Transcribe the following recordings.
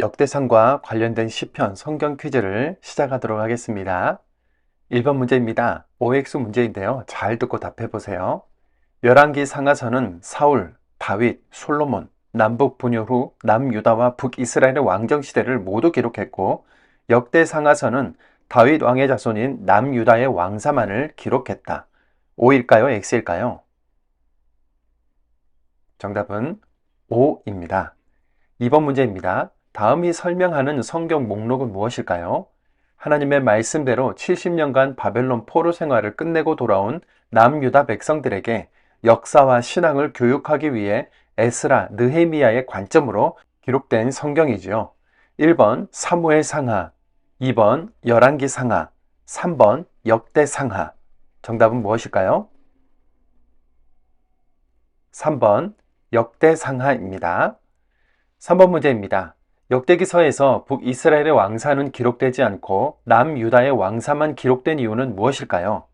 역대상과 관련된 시편 성경 퀴즈를 시작하도록 하겠습니다. 1번 문제입니다. OX 문제인데요. 잘 듣고 답해 보세요. 열왕기 상하서는 사울, 다윗, 솔로몬, 남북 분열 후 남유다와 북이스라엘의 왕정 시대를 모두 기록했고, 역대 상하서는 다윗 왕의 자손인 남유다의 왕사만을 기록했다. O일까요? X일까요? 정답은 O입니다. 2번 문제입니다. 다음이 설명하는 성경 목록은 무엇일까요? 하나님의 말씀대로 70년간 바벨론 포로 생활을 끝내고 돌아온 남유다 백성들에게 역사와 신앙을 교육하기 위해 에스라, 느헤미야의 관점으로 기록된 성경이지요. 1번 사무엘 상하, 2번 열왕기 상하, 3번 역대 상하. 정답은 무엇일까요? 3번 역대 상하입니다. 3번 문제입니다. 역대기서에서 북이스라엘의 왕사는 기록되지 않고 남유다의 왕사만 기록된 이유는 무엇일까요?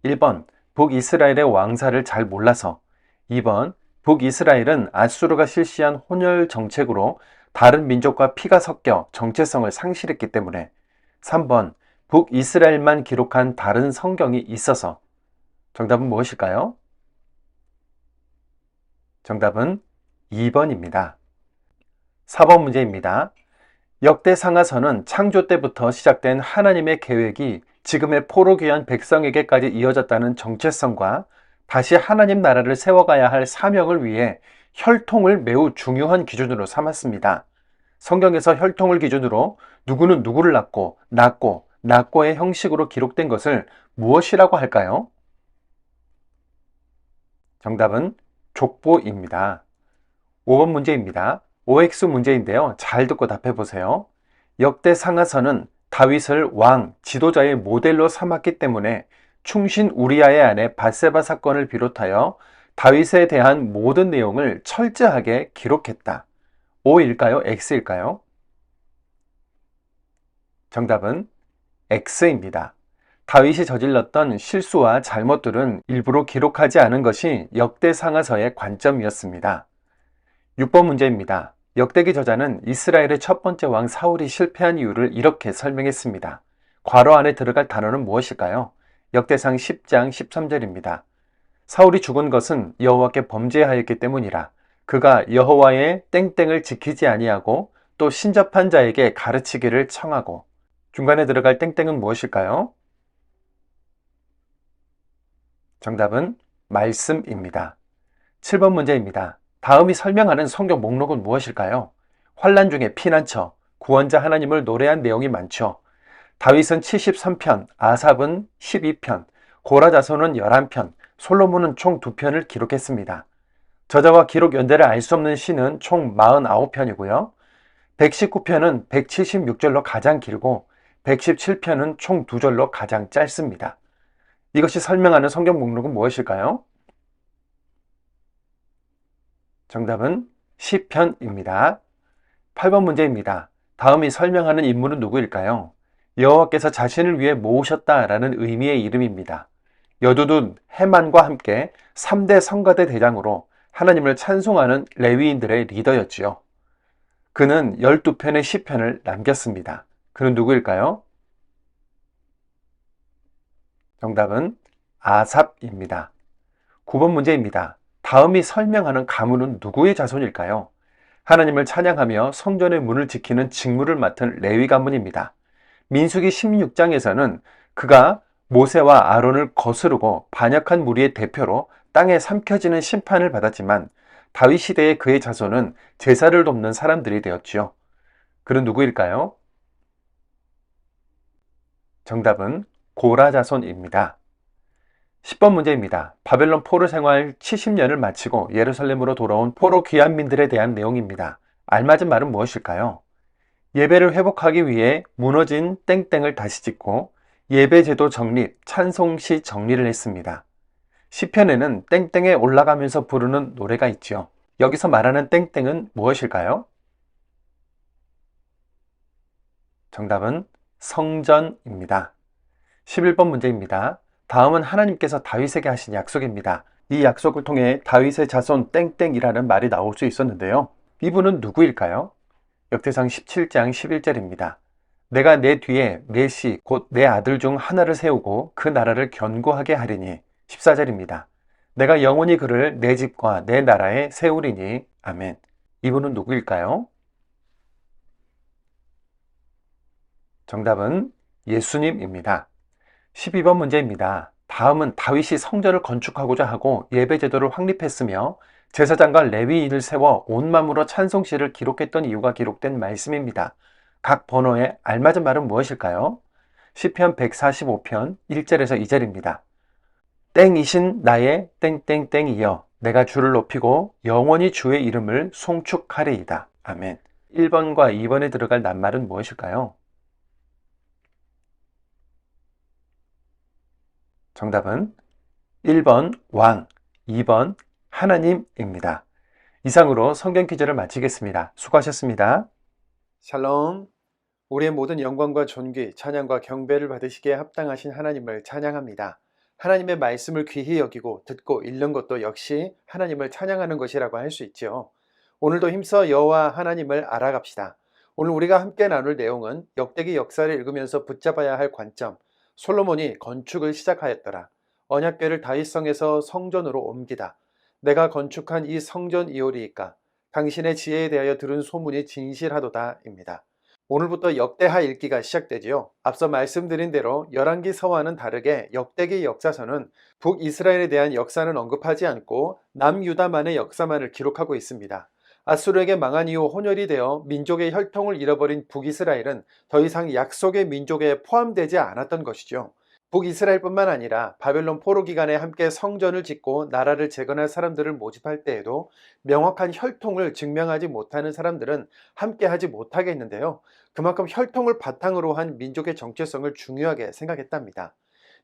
1번 북이스라엘의 왕사를 잘 몰라서, 2번 북이스라엘은 아수르가 실시한 혼혈 정책으로 다른 민족과 피가 섞여 정체성을 상실했기 때문에, 3번 북이스라엘만 기록한 다른 성경이 있어서. 정답은 무엇일까요? 정답은 2번입니다. 4번 문제입니다. 역대 상하서는 창조 때부터 시작된 하나님의 계획이 지금의 포로 귀한 백성에게까지 이어졌다는 정체성과 다시 하나님 나라를 세워가야 할 사명을 위해 혈통을 매우 중요한 기준으로 삼았습니다. 성경에서 혈통을 기준으로 누구는 누구를 낳고의 형식으로 기록된 것을 무엇이라고 할까요? 정답은 족보입니다. 5번 문제입니다. OX 문제인데요. 잘 듣고 답해 보세요. 역대 상하서는 다윗을 왕, 지도자의 모델로 삼았기 때문에 충신 우리아의 아내 밧세바 사건을 비롯하여 다윗에 대한 모든 내용을 철저하게 기록했다. O일까요? X일까요? 정답은 X입니다. 다윗이 저질렀던 실수와 잘못들은 일부러 기록하지 않은 것이 역대 상하서의 관점이었습니다. 6번 문제입니다. 역대기 저자는 이스라엘의 첫 번째 왕 사울이 실패한 이유를 이렇게 설명했습니다. 괄호 안에 들어갈 단어는 무엇일까요? 역대상 10장 13절입니다. 사울이 죽은 것은 여호와께 범죄하였기 때문이라. 그가 여호와의 땡땡을 지키지 아니하고 또 신접한 자에게 가르치기를 청하고. 중간에 들어갈 땡땡은 무엇일까요? 정답은 말씀입니다. 7번 문제입니다. 다음이 설명하는 성경 목록은 무엇일까요? 환난 중에 피난처, 구원자 하나님을 노래한 내용이 많죠. 다윗은 73편, 아삽은 12편, 고라 자손은 11편, 솔로몬은 총 2편을 기록했습니다. 저자와 기록 연대를 알 수 없는 시는 총 49편이고요. 119편은 176절로 가장 길고 117편은 총 2절로 가장 짧습니다. 이것이 설명하는 성경 목록은 무엇일까요? 정답은 시편입니다. 8번 문제입니다. 다음이 설명하는 인물은 누구일까요? 여호와께서 자신을 위해 모으셨다라는 의미의 이름입니다. 여두둔 헤만과 함께 3대 성가대 대장으로 하나님을 찬송하는 레위인들의 리더였지요. 그는 12편의 시편을 남겼습니다. 그는 누구일까요? 정답은 아삽입니다. 9번 문제입니다. 다음이 설명하는 가문은 누구의 자손일까요? 하나님을 찬양하며 성전의 문을 지키는 직무를 맡은 레위 가문입니다. 민수기 16장에서는 그가 모세와 아론을 거스르고 반역한 무리의 대표로 땅에 삼켜지는 심판을 받았지만 다윗 시대의 그의 자손은 제사를 돕는 사람들이 되었지요. 그는 누구일까요? 정답은 고라 자손입니다. 10번 문제입니다. 바벨론 포로 생활 70년을 마치고 예루살렘으로 돌아온 포로 귀환민들에 대한 내용입니다. 알맞은 말은 무엇일까요? 예배를 회복하기 위해 무너진 땡땡을 다시 짓고 예배제도 정립, 찬송시 정리를 했습니다. 시편에는 땡땡에 올라가면서 부르는 노래가 있죠. 여기서 말하는 땡땡은 무엇일까요? 정답은 성전입니다. 11번 문제입니다. 다음은 하나님께서 다윗에게 하신 약속입니다. 이 약속을 통해 다윗의 자손 땡땡이라는 말이 나올 수 있었는데요. 이분은 누구일까요? 역대상 17장 11절입니다. 내가 내 뒤에 메시 곧 내 아들 중 하나를 세우고 그 나라를 견고하게 하리니. 14절입니다. 내가 영원히 그를 내 집과 내 나라에 세우리니. 아멘. 이분은 누구일까요? 정답은 예수님입니다. 12번 문제입니다. 다음은 다윗이 성전을 건축하고자 하고 예배제도를 확립했으며 제사장과 레위인을 세워 온 마음으로 찬송시를 기록했던 이유가 기록된 말씀입니다. 각 번호에 알맞은 말은 무엇일까요? 시편 145편 1절에서 2절입니다. 땡이신 나의 땡땡땡이여 내가 주를 높이고 영원히 주의 이름을 송축하리이다. 아멘. 1번과 2번에 들어갈 낱말은 무엇일까요? 정답은 1번 왕, 2번 하나님입니다. 이상으로 성경 퀴즈를 마치겠습니다. 수고하셨습니다. 샬롬. 우리의 모든 영광과 존귀, 찬양과 경배를 받으시기에 합당하신 하나님을 찬양합니다. 하나님의 말씀을 귀히 여기고 듣고 읽는 것도 역시 하나님을 찬양하는 것이라고 할 수 있죠. 오늘도 힘써 여호와 하나님을 알아갑시다. 오늘 우리가 함께 나눌 내용은 역대기 역사를 읽으면서 붙잡아야 할 관점, 솔로몬이 건축을 시작하였더라. 언약궤를 다윗성에서 성전으로 옮기다. 내가 건축한 이 성전 이오리이까. 당신의 지혜에 대하여 들은 소문이 진실하도다입니다. 오늘부터 역대하 읽기가 시작되지요. 앞서 말씀드린 대로 열왕기서와는 다르게 역대기 역사서는 북이스라엘에 대한 역사는 언급하지 않고 남유다만의 역사만을 기록하고 있습니다. 아수르에게 망한 이후 혼혈이 되어 민족의 혈통을 잃어버린 북이스라엘은 더 이상 약속의 민족에 포함되지 않았던 것이죠. 북이스라엘뿐만 아니라 바벨론 포로 기간에 함께 성전을 짓고 나라를 재건할 사람들을 모집할 때에도 명확한 혈통을 증명하지 못하는 사람들은 함께하지 못하게 했는데요. 그만큼 혈통을 바탕으로 한 민족의 정체성을 중요하게 생각했답니다.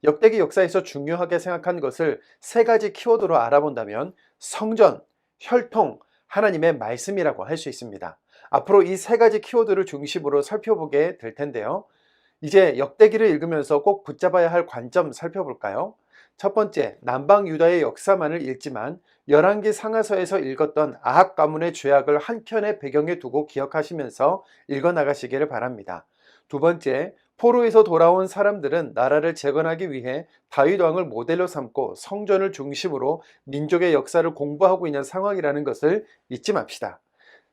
역대기 역사에서 중요하게 생각한 것을 세 가지 키워드로 알아본다면 성전, 혈통, 하나님의 말씀이라고 할 수 있습니다. 앞으로 이 세 가지 키워드를 중심으로 살펴보게 될 텐데요. 이제 역대기를 읽으면서 꼭 붙잡아야 할 관점 살펴볼까요? 첫 번째, 남방 유다의 역사만을 읽지만 열왕기 상하서에서 읽었던 아합 가문의 죄악을 한켠에 배경에 두고 기억하시면서 읽어나가시기를 바랍니다. 두 번째, 포로에서 돌아온 사람들은 나라를 재건하기 위해 다윗 왕을 모델로 삼고 성전을 중심으로 민족의 역사를 공부하고 있는 상황이라는 것을 잊지 맙시다.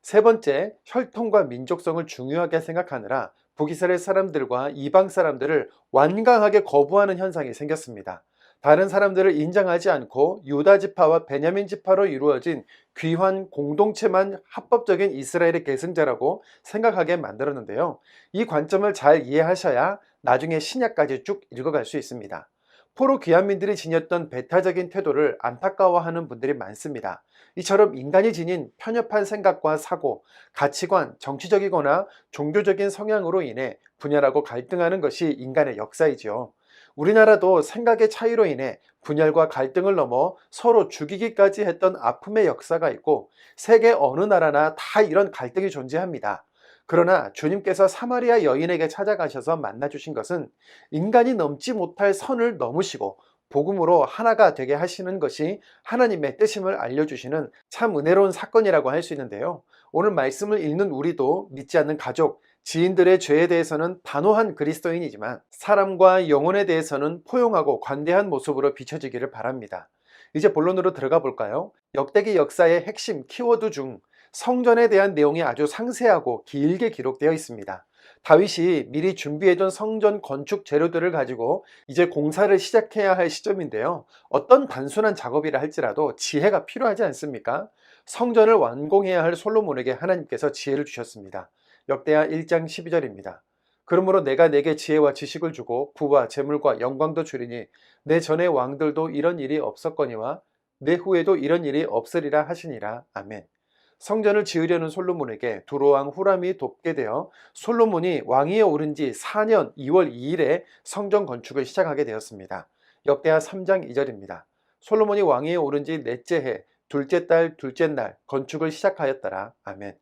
세 번째, 혈통과 민족성을 중요하게 생각하느라 북이스라엘 사람들과 이방 사람들을 완강하게 거부하는 현상이 생겼습니다. 다른 사람들을 인정하지 않고 유다 지파와 베냐민 지파로 이루어진 귀환 공동체만 합법적인 이스라엘의 계승자라고 생각하게 만들었는데요. 이 관점을 잘 이해하셔야 나중에 신약까지 쭉 읽어갈 수 있습니다. 포로 귀환민들이 지녔던 배타적인 태도를 안타까워하는 분들이 많습니다. 이처럼 인간이 지닌 편협한 생각과 사고, 가치관, 정치적이거나 종교적인 성향으로 인해 분열하고 갈등하는 것이 인간의 역사이지요. 우리나라도 생각의 차이로 인해 분열과 갈등을 넘어 서로 죽이기까지 했던 아픔의 역사가 있고 세계 어느 나라나 다 이런 갈등이 존재합니다. 그러나 주님께서 사마리아 여인에게 찾아가셔서 만나주신 것은 인간이 넘지 못할 선을 넘으시고 복음으로 하나가 되게 하시는 것이 하나님의 뜻임을 알려주시는 참 은혜로운 사건이라고 할 수 있는데요. 오늘 말씀을 읽는 우리도 믿지 않는 가족, 지인들의 죄에 대해서는 단호한 그리스도인이지만 사람과 영혼에 대해서는 포용하고 관대한 모습으로 비춰지기를 바랍니다. 이제 본론으로 들어가 볼까요? 역대기 역사의 핵심 키워드 중 성전에 대한 내용이 아주 상세하고 길게 기록되어 있습니다. 다윗이 미리 준비해둔 성전 건축 재료들을 가지고 이제 공사를 시작해야 할 시점인데요. 어떤 단순한 작업이라 할지라도 지혜가 필요하지 않습니까? 성전을 완공해야 할 솔로몬에게 하나님께서 지혜를 주셨습니다. 역대하 1장 12절입니다. 그러므로 내가 내게 지혜와 지식을 주고 부와 재물과 영광도 주리니 내 전의 왕들도 이런 일이 없었거니와 내 후에도 이런 일이 없으리라 하시니라. 아멘. 성전을 지으려는 솔로몬에게 두로왕 후람이 돕게 되어 솔로몬이 왕위에 오른 지 4년 2월 2일에 성전 건축을 시작하게 되었습니다. 역대하 3장 2절입니다. 솔로몬이 왕위에 오른 지 넷째 해 둘째 달 둘째 날 건축을 시작하였더라. 아멘.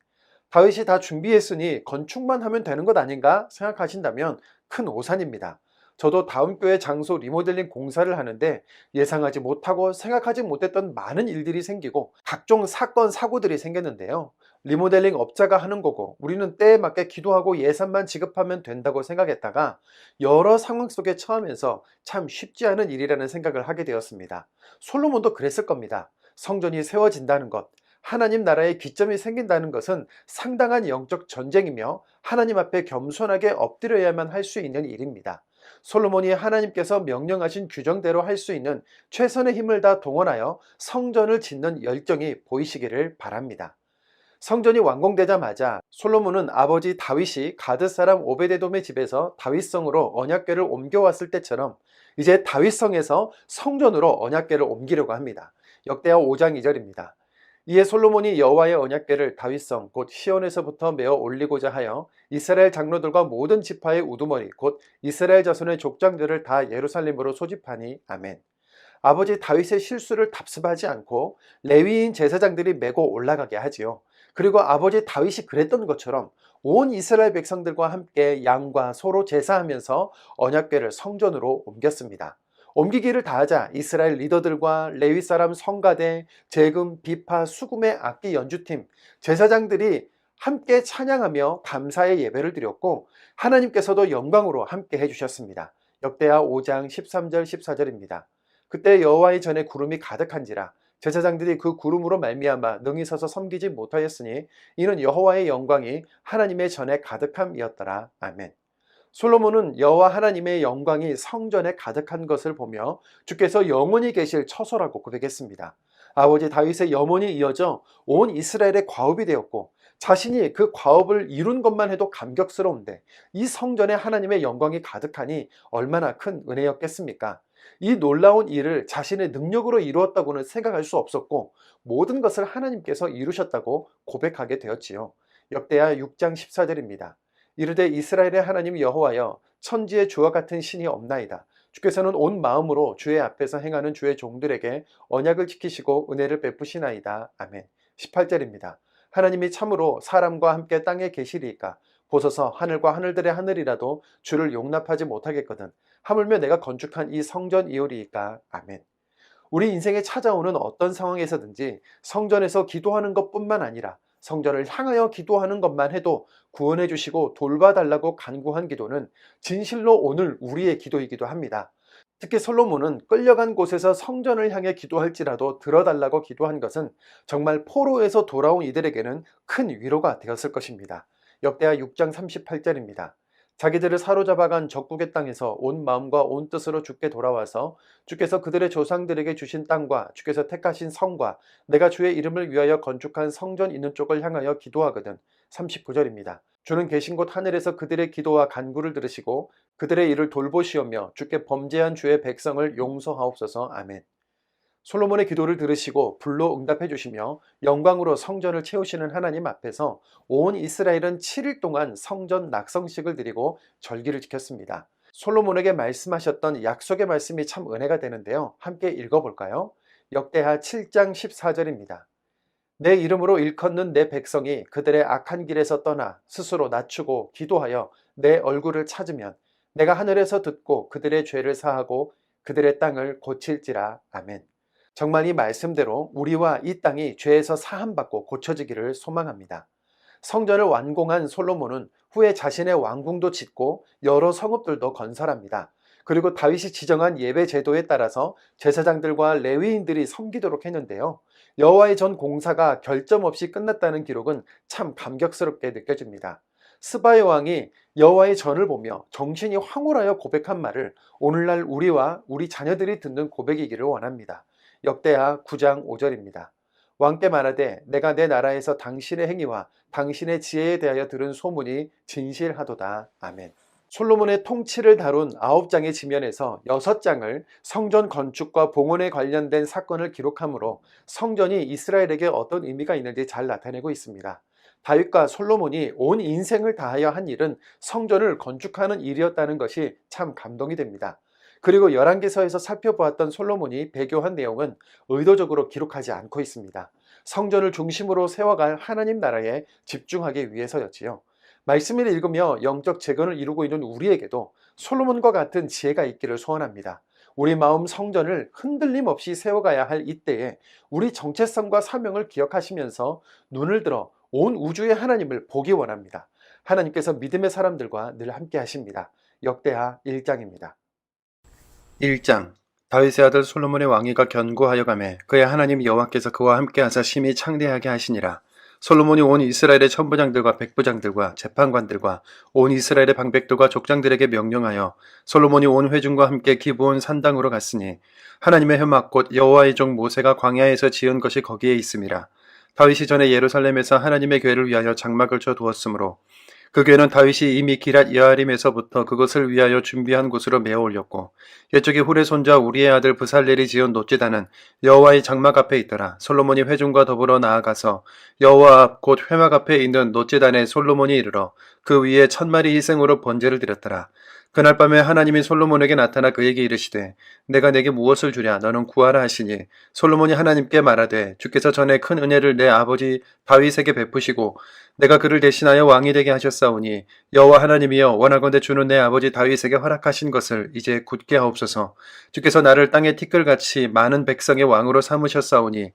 다윗이 다 준비했으니 건축만 하면 되는 것 아닌가 생각하신다면 큰 오산입니다. 저도 다음 교회 장소 리모델링 공사를 하는데 예상하지 못하고 생각하지 못했던 많은 일들이 생기고 각종 사건, 사고들이 생겼는데요. 리모델링 업자가 하는 거고 우리는 때에 맞게 기도하고 예산만 지급하면 된다고 생각했다가 여러 상황 속에 처하면서 참 쉽지 않은 일이라는 생각을 하게 되었습니다. 솔로몬도 그랬을 겁니다. 성전이 세워진다는 것, 하나님 나라의 기점이 생긴다는 것은 상당한 영적 전쟁이며 하나님 앞에 겸손하게 엎드려야만 할 수 있는 일입니다. 솔로몬이 하나님께서 명령하신 규정대로 할 수 있는 최선의 힘을 다 동원하여 성전을 짓는 열정이 보이시기를 바랍니다. 성전이 완공되자마자 솔로몬은 아버지 다윗이 가드 사람 오베데돔의 집에서 다윗성으로 언약궤를 옮겨왔을 때처럼 이제 다윗성에서 성전으로 언약궤를 옮기려고 합니다. 역대하 5장 2절입니다. 이에 솔로몬이 여호와의 언약궤를 다윗성 곧 시온에서부터 메어 올리고자 하여 이스라엘 장로들과 모든 지파의 우두머리 곧 이스라엘 자손의 족장들을 다 예루살렘으로 소집하니 아멘. 아버지 다윗의 실수를 답습하지 않고 레위인 제사장들이 메고 올라가게 하지요. 그리고 아버지 다윗이 그랬던 것처럼 온 이스라엘 백성들과 함께 양과 소로 제사하면서 언약궤를 성전으로 옮겼습니다. 옮기기를 다하자 이스라엘 리더들과 레위 사람 성가대, 재금, 비파, 수금의 악기 연주팀, 제사장들이 함께 찬양하며 감사의 예배를 드렸고 하나님께서도 영광으로 함께 해주셨습니다. 역대하 5장 13절 14절입니다. 그때 여호와의 전에 구름이 가득한지라 제사장들이 그 구름으로 말미암아 능히 서서 섬기지 못하였으니 이는 여호와의 영광이 하나님의 전에 가득함이었더라. 아멘. 솔로몬은 여호와 하나님의 영광이 성전에 가득한 것을 보며 주께서 영원히 계실 처소라고 고백했습니다. 아버지 다윗의 염원이 이어져 온 이스라엘의 과업이 되었고 자신이 그 과업을 이룬 것만 해도 감격스러운데 이 성전에 하나님의 영광이 가득하니 얼마나 큰 은혜였겠습니까? 이 놀라운 일을 자신의 능력으로 이루었다고는 생각할 수 없었고 모든 것을 하나님께서 이루셨다고 고백하게 되었지요. 역대하 6장 14절입니다. 이르되 이스라엘의 하나님 여호와여 천지의 주와 같은 신이 없나이다. 주께서는 온 마음으로 주의 앞에서 행하는 주의 종들에게 언약을 지키시고 은혜를 베푸시나이다. 아멘. 18절입니다. 하나님이 참으로 사람과 함께 땅에 계시리이까 보소서 하늘과 하늘들의 하늘이라도 주를 용납하지 못하겠거든 하물며 내가 건축한 이 성전이오리이까. 아멘. 우리 인생에 찾아오는 어떤 상황에서든지 성전에서 기도하는 것뿐만 아니라 성전을 향하여 기도하는 것만 해도 구원해 주시고 돌봐달라고 간구한 기도는 진실로 오늘 우리의 기도이기도 합니다. 특히 솔로몬은 끌려간 곳에서 성전을 향해 기도할지라도 들어달라고 기도한 것은 정말 포로에서 돌아온 이들에게는 큰 위로가 되었을 것입니다. 역대하 6장 38절입니다. 자기들을 사로잡아간 적국의 땅에서 온 마음과 온 뜻으로 주께 돌아와서 주께서 그들의 조상들에게 주신 땅과 주께서 택하신 성과 내가 주의 이름을 위하여 건축한 성전 있는 쪽을 향하여 기도하거든. 39절입니다. 주는 계신 곳 하늘에서 그들의 기도와 간구를 들으시고 그들의 일을 돌보시오며 주께 범죄한 주의 백성을 용서하옵소서. 아멘. 솔로몬의 기도를 들으시고 불로 응답해 주시며 영광으로 성전을 채우시는 하나님 앞에서 온 이스라엘은 7일 동안 성전 낙성식을 드리고 절기를 지켰습니다. 솔로몬에게 말씀하셨던 약속의 말씀이 참 은혜가 되는데요. 함께 읽어볼까요? 역대하 7장 14절입니다. 내 이름으로 일컫는 내 백성이 그들의 악한 길에서 떠나 스스로 낮추고 기도하여 내 얼굴을 찾으면 내가 하늘에서 듣고 그들의 죄를 사하고 그들의 땅을 고칠지라. 아멘. 정말 이 말씀대로 우리와 이 땅이 죄에서 사함받고 고쳐지기를 소망합니다. 성전을 완공한 솔로몬은 후에 자신의 왕궁도 짓고 여러 성읍들도 건설합니다. 그리고 다윗이 지정한 예배 제도에 따라서 제사장들과 레위인들이 섬기도록 했는데요. 여호와의 전 공사가 결점 없이 끝났다는 기록은 참 감격스럽게 느껴집니다. 스바의 왕이 여호와의 전을 보며 정신이 황홀하여 고백한 말을 오늘날 우리와 우리 자녀들이 듣는 고백이기를 원합니다. 역대하 9장 5절입니다. 왕께 말하되 내가 내 나라에서 당신의 행위와 당신의 지혜에 대하여 들은 소문이 진실하도다. 아멘. 솔로몬의 통치를 다룬 9장의 지면에서 6장을 성전 건축과 봉헌에 관련된 사건을 기록하므로 성전이 이스라엘에게 어떤 의미가 있는지 잘 나타내고 있습니다. 다윗과 솔로몬이 온 인생을 다하여 한 일은 성전을 건축하는 일이었다는 것이 참 감동이 됩니다. 그리고 열왕기서에서 살펴보았던 솔로몬이 배교한 내용은 의도적으로 기록하지 않고 있습니다. 성전을 중심으로 세워갈 하나님 나라에 집중하기 위해서였지요. 말씀을 읽으며 영적 재건을 이루고 있는 우리에게도 솔로몬과 같은 지혜가 있기를 소원합니다. 우리 마음 성전을 흔들림 없이 세워가야 할 이때에 우리 정체성과 사명을 기억하시면서 눈을 들어 온 우주의 하나님을 보기 원합니다. 하나님께서 믿음의 사람들과 늘 함께 하십니다. 역대하 1장입니다. 1장. 다윗의 아들 솔로몬의 왕위가 견고하여 가매 그의 하나님 여호와께서 그와 함께 하사 심히 창대하게 하시니라. 솔로몬이 온 이스라엘의 천부장들과 백부장들과 재판관들과 온 이스라엘의 방백들과 족장들에게 명령하여 솔로몬이 온 회중과 함께 기브온 산당으로 갔으니 하나님의 회막 곧 여호와의 종 모세가 광야에서 지은 것이 거기에 있음이라. 다윗이 전에 예루살렘에서 하나님의 궤를 위하여 장막을 쳐 두었으므로 그 궤는 다윗이 이미 기랏 여아림에서부터 그것을 위하여 준비한 곳으로 메어 올렸고 옛적에 훌의 손자 우리의 아들 브살렐이 지은 노제단은 여호와의 장막 앞에 있더라. 솔로몬이 회중과 더불어 나아가서 여호와 앞 곧 회막 앞에 있는 노제단에 솔로몬이 이르러 그 위에 1000마리 희생으로 번제를 드렸더라. 그날 밤에 하나님이 솔로몬에게 나타나 그에게 이르시되 내가 내게 무엇을 주랴 너는 구하라 하시니 솔로몬이 하나님께 말하되 주께서 전에 큰 은혜를 내 아버지 다윗에게 베푸시고 내가 그를 대신하여 왕이 되게 하셨사오니 여호와 하나님이여 원하건대 주는 내 아버지 다윗에게 허락하신 것을 이제 굳게 하옵소서. 주께서 나를 땅의 티끌같이 많은 백성의 왕으로 삼으셨사오니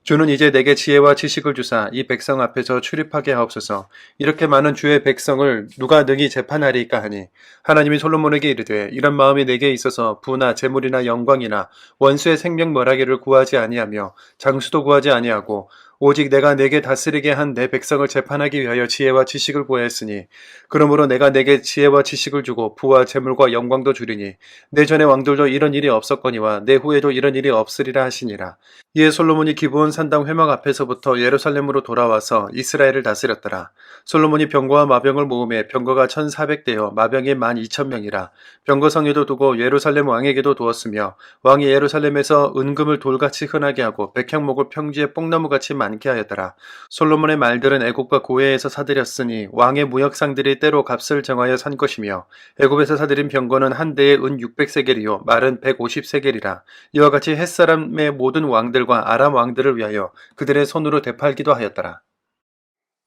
주는 이제 내게 지혜와 지식을 주사 이 백성 앞에서 출입하게 하옵소서. 이렇게 많은 주의 백성을 누가 능히 재판하리이까 하니 하나님이 솔로몬에게 이르되 이런 마음이 내게 있어서 부나 재물이나 영광이나 원수의 생명 멸하기를 구하지 아니하며 장수도 구하지 아니하고 오직 내가 내게 다스리게 한 내 백성을 재판하기 위하여 지혜와 지식을 구하였으니 그러므로 내가 내게 지혜와 지식을 주고 부와 재물과 영광도 주리니 내 전의 왕들도 이런 일이 없었거니와 내 후에도 이런 일이 없으리라 하시니라. 이에 솔로몬이 기브온 산당 회막 앞에서부터 예루살렘으로 돌아와서 이스라엘을 다스렸더라. 솔로몬이 병거와 마병을 모음해 병거가 1400대여 마병이 12,000명이라. 병거성에도 두고 예루살렘 왕에게도 두었으며 왕이 예루살렘에서 은금을 돌같이 흔하게 하고 백향목을 평지에 뽕나무같이 많게 하였더라. 솔로몬의 말들은 애굽과 고해에서 사들였으니 왕의 무역상들이 때로 값을 정하여 산 것이며 애굽에서 사들인 병거는 한 대에 은 600세겔이요 말은 150세겔이라. 이와 같이 햇사람의 모든 왕들과 아람 왕들을 위하여 그들의 손으로 되팔기도 하였더라.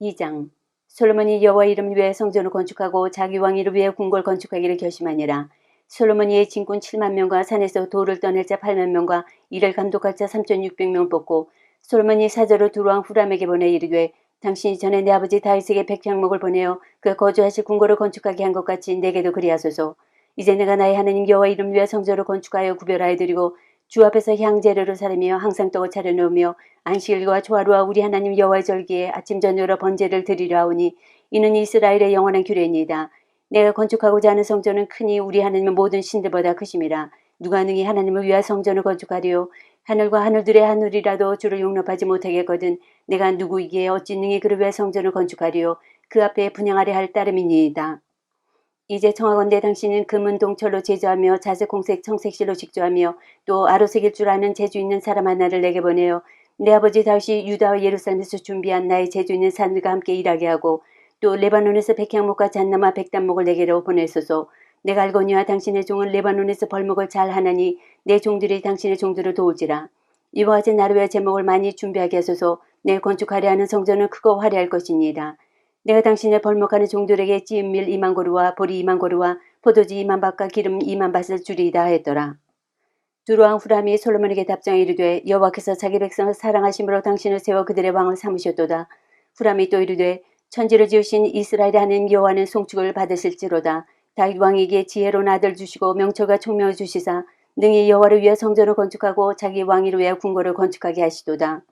2장. 솔로몬이 여호와 이름을 위해 성전을 건축하고 자기 왕위를 위해 궁궐 건축하기를 결심하니라. 솔로몬이 진군 7만 명과 산에서 돌을 떠낼 자 8만 명과 이를 감독할 자 3,600명을 뽑고 솔로몬이 사절로 두루왕 후람에게 보내 이르되 당신이 전에 내 아버지 다윗에게 백향목을 보내어 그 거주하실 궁궐을 건축하게 한 것 같이 내게도 그리하소서. 이제 내가 나의 하나님 여호와 이름을 위해 성전을 건축하여 구별하여 드리고 주 앞에서 향제료를 사르며 항상 떡을 차려놓으며 안식일과 초하루와 우리 하나님 여호와의 절기에 아침 저녁으로 번제를 드리려 하오니 이는 이스라엘의 영원한 규례입니다. 내가 건축하고자 하는 성전은 크니 우리 하나님의 모든 신들보다 크심이라. 누가 능히 하나님을 위하여 성전을 건축하리요. 하늘과 하늘들의 하늘이라도 주를 용납하지 못하겠거든 내가 누구이기에 어찌 능히 그를 위해 성전을 건축하리요. 그 앞에 분향하려 할 따름이니이다. 이제 청하건대 당신은 금은 동철로 제조하며 자색 공색 청색실로 직조하며 또 아로색일 줄 아는 재주 있는 사람 하나를 내게 보내어 내 아버지 다윗이 유다와 예루살렘에서 준비한 나의 재주 있는 사람들과 함께 일하게 하고 또 레바논에서 백향목과 잣나무 백단목을 내게로 보내소서. 내가 알거니와 당신의 종은 레바논에서 벌목을 잘 하나니 내 종들이 당신의 종들을 도울지라. 이와 같이 나를 위해 제목을 많이 준비하게 하소서. 내 건축하려 하는 성전은 크고 화려할 것이니이다. 내가 당신의 벌목하는 종들에게 찌은 밀 2만 고루와 보리 2만 고루와 포도주 2만 밭과 기름 2만 밭을 주리이다 하였더라. 두루왕 후람이 솔로몬에게 답장해 이르되 여호와께서 자기 백성을 사랑하심으로 당신을 세워 그들의 왕을 삼으셨도다. 후람이 또 이르되 천지를 지으신 이스라엘의 하나님 여호와는 송축을 받으실지로다. 다윗 왕에게 지혜로운 아들 주시고 명철과 총명을 주시사 능히 여호와를 위해 성전을 건축하고 자기 왕위를 위해 궁궐을 건축하게 하시도다.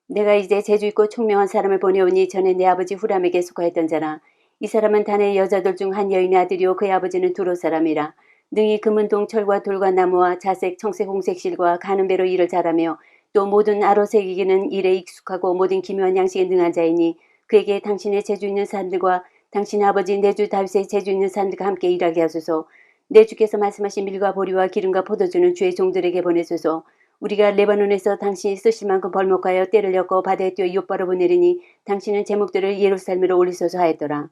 내가 이제 재주있고 총명한 사람을 보내오니 전에 내 아버지 후람에게 속하였던 자라. 이 사람은 단의 여자들 중 한 여인의 아들이요 그의 아버지는 두로 사람이라. 능히 금은동 철과 돌과 나무와 자색 청색 홍색 실과 가는 배로 일을 잘하며 또 모든 아로새기기는 일에 익숙하고 모든 기묘한 양식에 능한 자이니 그에게 당신의 재주 있는 사람들과 당신의 아버지 내 주 다윗의 재주 있는 사람들과 함께 일하게 하소서. 내 주께서 말씀하신 밀과 보리와 기름과 포도주는 주의 종들에게 보내소서. 우리가 레바논에서 당신이 쓰실 만큼 벌목하여 때를 엮어 바다에 뛰어 이웃바로 보내리니 당신은 제목들을 예루살렘으로 올리소서 하였더라.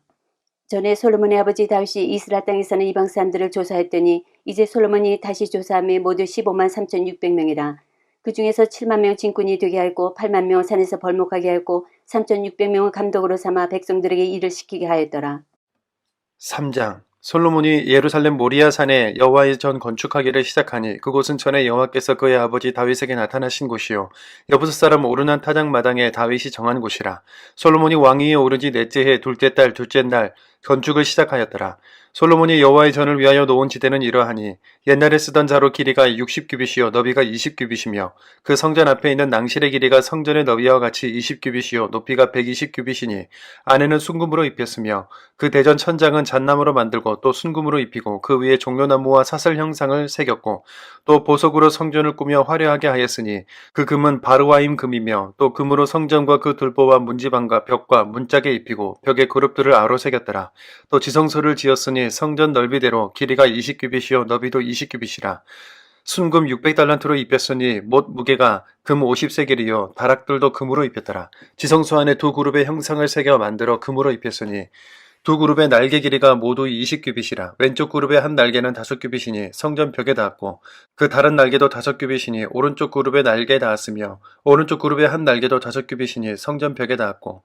전에 솔로몬의 아버지 다윗이 이스라엘 땅에 사는 이방 사람들을 조사했더니 이제 솔로몬이 다시 조사함에 모두 15만 3,600명이라. 그 중에서 7만 명 진군이 되게 하였고 8만 명 산에서 벌목하게 하였고 3,600명은 감독으로 삼아 백성들에게 일을 시키게 하였더라. 3장. 솔로몬이 예루살렘 모리아 산에 여호와의 전 건축하기를 시작하니 그곳은 전에 여호와께서 그의 아버지 다윗에게 나타나신 곳이요 여부스 사람 오르난 타작 마당에 다윗이 정한 곳이라. 솔로몬이 왕위에 오르지 넷째 해 둘째 달 둘째 날 건축을 시작하였더라. 솔로몬이 여호와의 전을 위하여 놓은 지대는 이러하니 옛날에 쓰던 자로 길이가 60규빗이요 너비가 20규빗이며 그 성전 앞에 있는 낭실의 길이가 성전의 너비와 같이 20규빗이요 높이가 120규빗이니 안에는 순금으로 입혔으며 그 대전 천장은 잣나무로 만들고 또 순금으로 입히고 그 위에 종려나무와 사슬 형상을 새겼고 또 보석으로 성전을 꾸며 화려하게 하였으니 그 금은 바르와임 금이며 또 금으로 성전과 그 들보와 문지방과 벽과 문짝에 입히고 벽에 그룹들을 아로 새겼더라. 또 지성소를 지었으니 성전 넓이대로 길이가 20규빗이요 너비도 20규빗이라. 순금 600달란트로 입혔으니 못 무게가 금 50세겔이요 다락들도 금으로 입혔더라. 지성소 안에 두 그룹의 형상을 새겨 만들어 금으로 입혔으니 두 그룹의 날개 길이가 모두 20규빗이라. 왼쪽 그룹의 한 날개는 5규빗이니 성전 벽에 닿았고 그 다른 날개도 5규빗이니 오른쪽 그룹의 날개에 닿았으며 오른쪽 그룹의 한 날개도 5규빗이니 성전 벽에 닿았고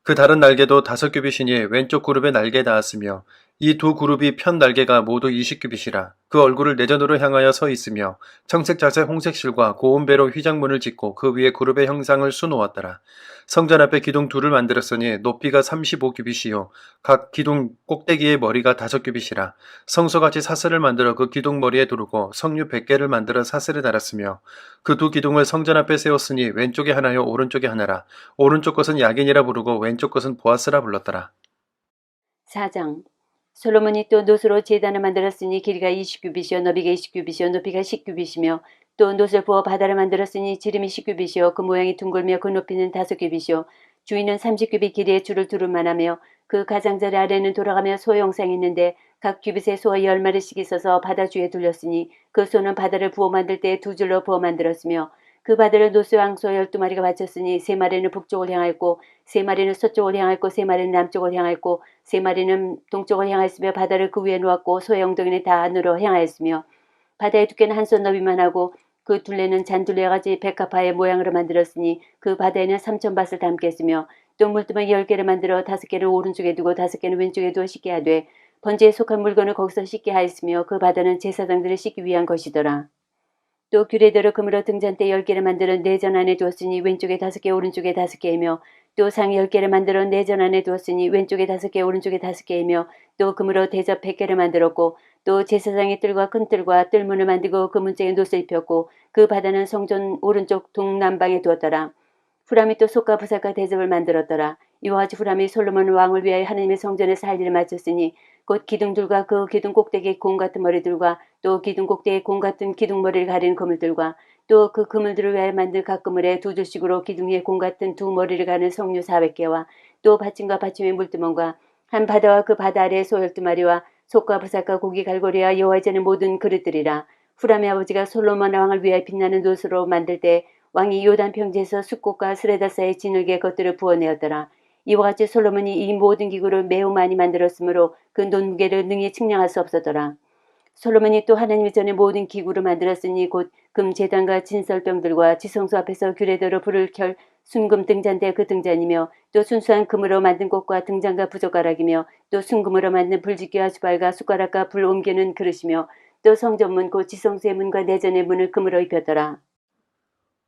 그 다른 날개도 5규빗이니 왼쪽 그룹의 날개에 닿았으며 이 두 그룹이 편 날개가 모두 20규빗이라. 그 얼굴을 내전으로 향하여 서 있으며 청색 자색 홍색 실과 고운 배로 휘장문을 짓고 그 위에 그룹의 형상을 수놓았더라. 성전 앞에 기둥 둘을 만들었으니 높이가 35규빗이요 각 기둥 꼭대기의 머리가 5규빗이라. 성소같이 사슬을 만들어 그 기둥 머리에 두르고 석류 100개를 만들어 사슬에 달았으며 그 두 기둥을 성전 앞에 세웠으니 왼쪽에 하나요 오른쪽에 하나라. 오른쪽 것은 야긴이라 부르고 왼쪽 것은 보아스라 불렀더라. 4장 솔로몬이 또 노스로 제단을 만들었으니 길이가 20규빗이요 너비가 20규빗이요 높이가 10규빗이며 또 노스를 부어 바다를 만들었으니 지름이 10규빗이요 그 모양이 둥글며 그 높이는 5규빗이요 주위는 30규빗 길이의 줄을 두루만하며 그 가장자리 아래는 돌아가며 소 형상이 있는데 각 규빗에 소가 10마리씩 있어서 바다 주위에 둘렸으니 그 소는 바다를 부어 만들 때 두 줄로 부어 만들었으며 그 바다를 노스 왕소 12마리가 바쳤으니 3마리는 북쪽을 향하였고 3마리는 서쪽을 향하였고 3마리는 남쪽을 향하였고 3마리는 동쪽을 향하였으며 바다를 그 위에 놓았고 소의 엉덩이는 다 안으로 향하였으며 바다의 두께는 한 손 너비만 하고 그 둘레는 잔둘레같이 백합화의 모양으로 만들었으니 그 바다에는 3,000밭을 담게 했으며 또 물두멍 10개를 만들어 5개를 오른쪽에 두고 5개는 왼쪽에 두어 씻게 하되 번제에 속한 물건을 거기서 씻게 하였으며 그 바다는 제사장들을 씻기 위한 것이더라. 또 규례대로 금으로 등잔대 10개를 만들어 내전 안에 두었으니 왼쪽에 5개 오른쪽에 5개이며 또 상 10개를 만들어 내전 안에 두었으니 왼쪽에 5개 오른쪽에 5개이며 또 금으로 대접 100개를 만들었고 또 제사장의 뜰과 큰 뜰과 뜰문을 만들고 그 문짝에 노스 입혔고 그 바다는 성전 오른쪽 동남방에 두었더라. 후람이 또 솥과 부삭과 대접을 만들었더라. 이와 같이 후람이 솔로몬 왕을 위하여 하나님의 성전에서 할 일을 마쳤으니 곧 기둥들과 그 기둥 꼭대기의 공 같은 머리들과 또 기둥 꼭대기의 공 같은 기둥 머리를 가리는 그물들과 또 그 그물들을 위하여 만든 각 그물에 두 줄씩으로 기둥 위에 공 같은 두 머리를 가는 석류 400개와 또 받침과 받침의 물두멍과 한 바다와 그 바다 아래의 소 12마리와 솥과 부삭과 고기 갈고리와 여호와의 전의 모든 그릇들이라. 후람의 아버지가 솔로몬 왕을 위하여 빛나는 노스로 만들 때 왕이 요단 평지에서 숫꽃과 스레다 사이의 진흙에 것들을 부어내었더라. 이와 같이 솔로몬이 이 모든 기구를 매우 많이 만들었으므로 그 논무게를 능히 측량할 수 없었더라. 솔로몬이 또 하나님의 전에 모든 기구를 만들었으니 곧 금 제단과 진설병들과 지성소 앞에서 규례대로 불을 켤 순금 등잔대 그 등잔이며 또 순수한 금으로 만든 꽃과 등잔과 부젓가락이며 또 순금으로 만든 불짓기와 수발과 숟가락과 불 옮기는 그릇이며 또 성전문 곧 지성소의 문과 내전의 문을 금으로 입혔더라.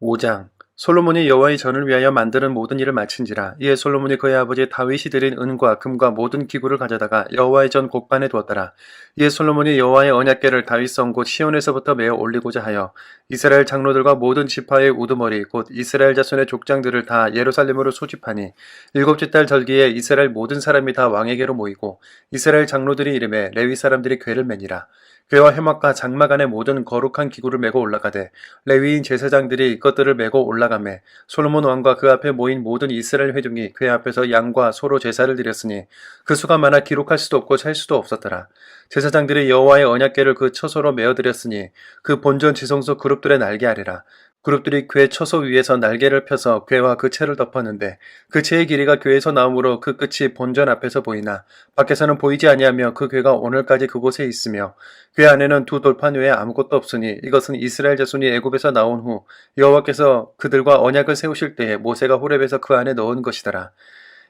5장 솔로몬이 여호와의 전을 위하여 만드는 모든 일을 마친지라. 이에 솔로몬이 그의 아버지 다윗이 드린 은과 금과 모든 기구를 가져다가 여호와의 전 곡반에 두었더라. 이에 솔로몬이 여호와의 언약궤를 다윗성 곧 시온에서부터 메어 올리고자 하여 이스라엘 장로들과 모든 지파의 우두머리 곧 이스라엘 자손의 족장들을 다 예루살렘으로 소집하니 7째 달 절기에 이스라엘 모든 사람이 다 왕에게로 모이고 이스라엘 장로들이 이름에 레위 사람들이 궤를 매니라. 궤와 해막과 장막 안에 모든 거룩한 기구를 메고 올라가되 레위인 제사장들이 이것들을 메고 올라가매 솔로몬 왕과 그 앞에 모인 모든 이스라엘 회중이 궤 앞에서 양과 소로 제사를 드렸으니 그 수가 많아 기록할 수도 없고 셀 수도 없었더라. 제사장들이 여호와의 언약궤를 그 처소로 메어 드렸으니 그 본전 지성소 그룹들의 날개 아래라. 그룹들이 궤 처소 위에서 날개를 펴서 궤와 그 채를 덮었는데 그 채의 길이가 궤에서 나오므로 그 끝이 본전 앞에서 보이나 밖에서는 보이지 아니하며 그 궤가 오늘까지 그곳에 있으며 궤 안에는 두 돌판 외에 아무것도 없으니 이것은 이스라엘 자손이 애굽에서 나온 후 여호와께서 그들과 언약을 세우실 때에 모세가 호렙에서 그 안에 넣은 것이더라.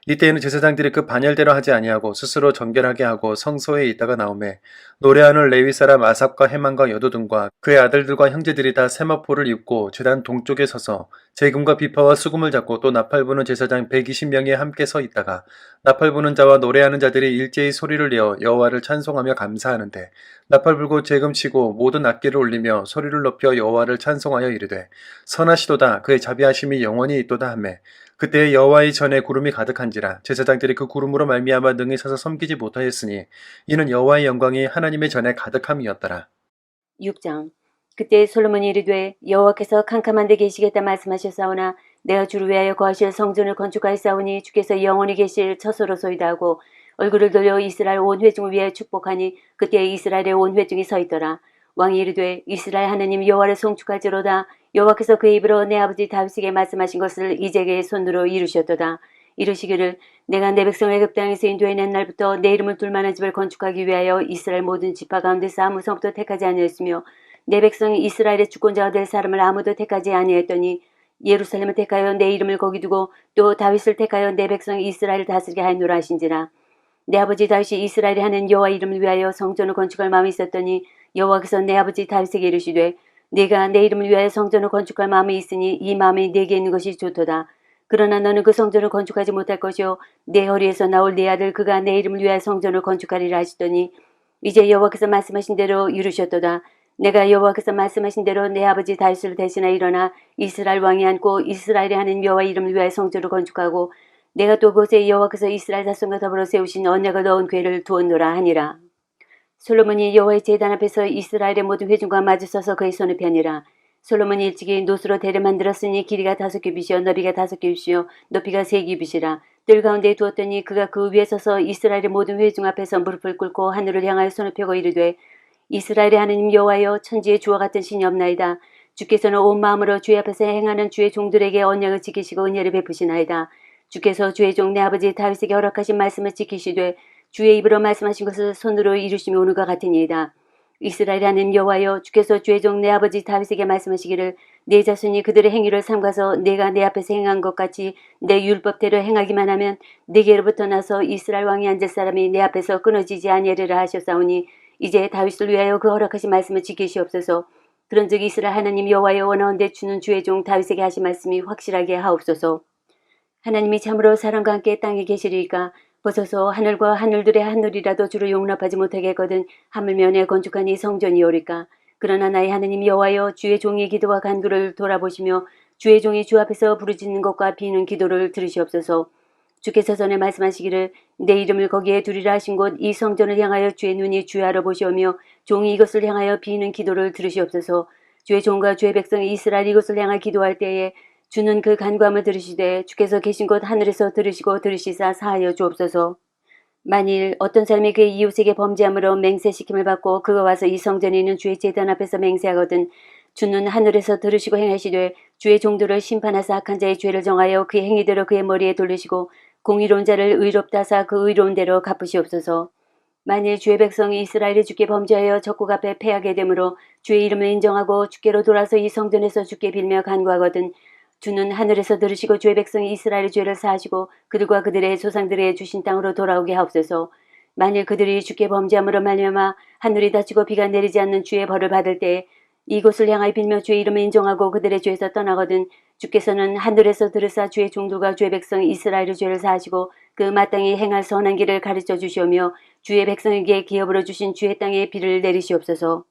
이때에는 제사장들이 그 반열대로 하지 아니하고 스스로 정결하게 하고 성소에 있다가 나오매 노래하는 레위 사람 아삽과 헤만과 여두둔과 그의 아들들과 형제들이 다 세마포를 입고 제단 동쪽에 서서 재금과 비파와 수금을 잡고 또 나팔 부는 제사장 120명이 함께 서 있다가 나팔 부는 자와 노래하는 자들이 일제히 소리를 내어 여호와를 찬송하며 감사하는데 나팔 불고 재금 치고 모든 악기를 올리며 소리를 높여 여호와를 찬송하여 이르되 선하시도다 그의 자비하심이 영원히 있도다 하매 그때 여호와의 전에 구름이 가득한지라 제사장들이 그 구름으로 말미암아 능히 서서 섬기지 못하였으니 이는 여호와의 영광이 하나님의 전에 가득함이었더라. 6장. 그때 솔로몬이 이르되 여호와께서 캄캄한 데 계시겠다 말씀하셨사오나 내가 주를 위하여 거하실 성전을 건축하였사오니 주께서 영원히 계실 처소로소이다 하고 얼굴을 돌려 이스라엘 온 회중을 위하여 축복하니 그때 이스라엘의 온 회중이 서 있더라. 왕이 이르되 이스라엘 하나님 여호와를 송축할지로다 여호와께서 그의 입으로 내 아버지 다윗에게 말씀하신 것을 이제의 손으로 이루셨도다. 이르시기를 내가 내 백성을 애굽 땅에서 인도해낸 날부터 내 이름을 둘 만한 집을 건축하기 위하여 이스라엘 모든 지파 가운데서 아무 성도 택하지 아니하였으며 내 백성 이스라엘의 주권자가 될 사람을 아무도 택하지 아니하였더니 예루살렘을 택하여 내 이름을 거기 두고 또 다윗을 택하여 내 백성 이스라엘을 다스리게 하였노라 하신지라. 내 아버지 다윗이 이스라엘이 하는 여호와 이름을 위하여 성전을 건축할 마음이 있었더니 여호와께서 내 아버지 다윗에게 이르시되 네가 내 이름을 위하여 성전을 건축할 마음이 있으니 이 마음이 네게 있는 것이 좋도다. 그러나 너는 그 성전을 건축하지 못할 것이요 내 허리에서 나올 네 아들 그가 내 이름을 위하여 성전을 건축하리라 하시더니 이제 여호와께서 말씀하신 대로 이루셨도다. 내가 여호와께서 말씀하신 대로 내 아버지 다윗을 대신하여 일어나 이스라엘 왕이 앉고 이스라엘이 하는 여호와 이름을 위하여 성전을 건축하고 내가 또 그곳에 여호와께서 이스라엘 자손과 더불어 세우신 언약을 넣은 궤를 두었노라 하니라. 솔로몬이 여호와의 제단 앞에서 이스라엘의 모든 회중과 마주서서 그의 손을 펴니라. 솔로몬이 일찍이 노수로 대를 만들었으니 길이가 5규빗이요 너비가 5규빗이요 높이가 3규빗이라. 뜰 가운데에 두었더니 그가 그 위에 서서 이스라엘의 모든 회중 앞에서 무릎을 꿇고 하늘을 향하여 손을 펴고 이르되 이스라엘의 하느님 여호와여 천지의 주와 같은 신이 없나이다. 주께서는 온 마음으로 주의 앞에서 행하는 주의 종들에게 언약을 지키시고 은혜를 베푸시나이다. 주께서 주의 종 내 아버지 다윗에게 허락하신 말씀을 지키시되 주의 입으로 말씀하신 것을 손으로 이루심이 오늘과 같으니이다. 이스라엘의 하나님 여호와여 주께서 주의 종 내 아버지 다윗에게 말씀하시기를 내 자손이 그들의 행위를 삼가서 내가 내 앞에서 행한 것 같이 내 율법대로 행하기만 하면 네게로부터 나서 이스라엘 왕이 앉을 사람이 내 앞에서 끊어지지 아니하리라 하셨사오니 이제 다윗을 위하여 그 허락하신 말씀을 지키시옵소서. 그런즉 이스라엘 하나님 여호와여 원하온대 주는 주의 종 다윗에게 하신 말씀이 확실하게 하옵소서. 하나님이 참으로 사람과 함께 땅에 계시리이까 벗어서 하늘과 하늘들의 하늘이라도 주를 용납하지 못하겠거든 하물며 내 건축한 이 성전이오리까. 그러나 나의 하나님 여호와여 주의 종의 기도와 간구를 돌아보시며 주의 종이 주 앞에서 부르짖는 것과 비는 기도를 들으시옵소서. 주께서 전에 말씀하시기를 내 이름을 거기에 두리라 하신 곳 이 성전을 향하여 주의 눈이 주야로 보시오며 종이 이것을 향하여 비는 기도를 들으시옵소서. 주의 종과 주의 백성 이스라엘 이것을 향하여 기도할 때에 주는 그 간구함을 들으시되 주께서 계신 곳 하늘에서 들으시고 들으시사 사하여 주옵소서. 만일 어떤 사람이 그의 이웃에게 범죄함으로 맹세시킴을 받고 그가 와서 이 성전에 있는 주의 제단 앞에서 맹세하거든 주는 하늘에서 들으시고 행하시되 주의 종들을 심판하사 악한 자의 죄를 정하여 그의 행위대로 그의 머리에 돌리시고 공의로운 자를 의롭다 하사 그 의로운 대로 갚으시옵소서. 만일 주의 백성이 이스라엘이 주께 범죄하여 적국 앞에 패하게 되므로 주의 이름을 인정하고 주께로 돌아서 이 성전에서 주께 빌며 간구하거든 주는 하늘에서 들으시고 주의 백성이 이스라엘의 죄를 사하시고 그들과 그들의 조상들에게 주신 땅으로 돌아오게 하옵소서. 만일 그들이 주께 범죄함으로 말미암아 하늘이 닫히고 비가 내리지 않는 주의 벌을 받을 때에 이곳을 향하여 빌며 주의 이름을 인정하고 그들의 죄에서 떠나거든 주께서는 하늘에서 들으사 주의 종들과 주의 백성 이스라엘의 죄를 사하시고 그 마땅히 행할 선한 길을 가르쳐 주시오며 주의 백성에게 기업으로 주신 주의 땅에 비를 내리시옵소서.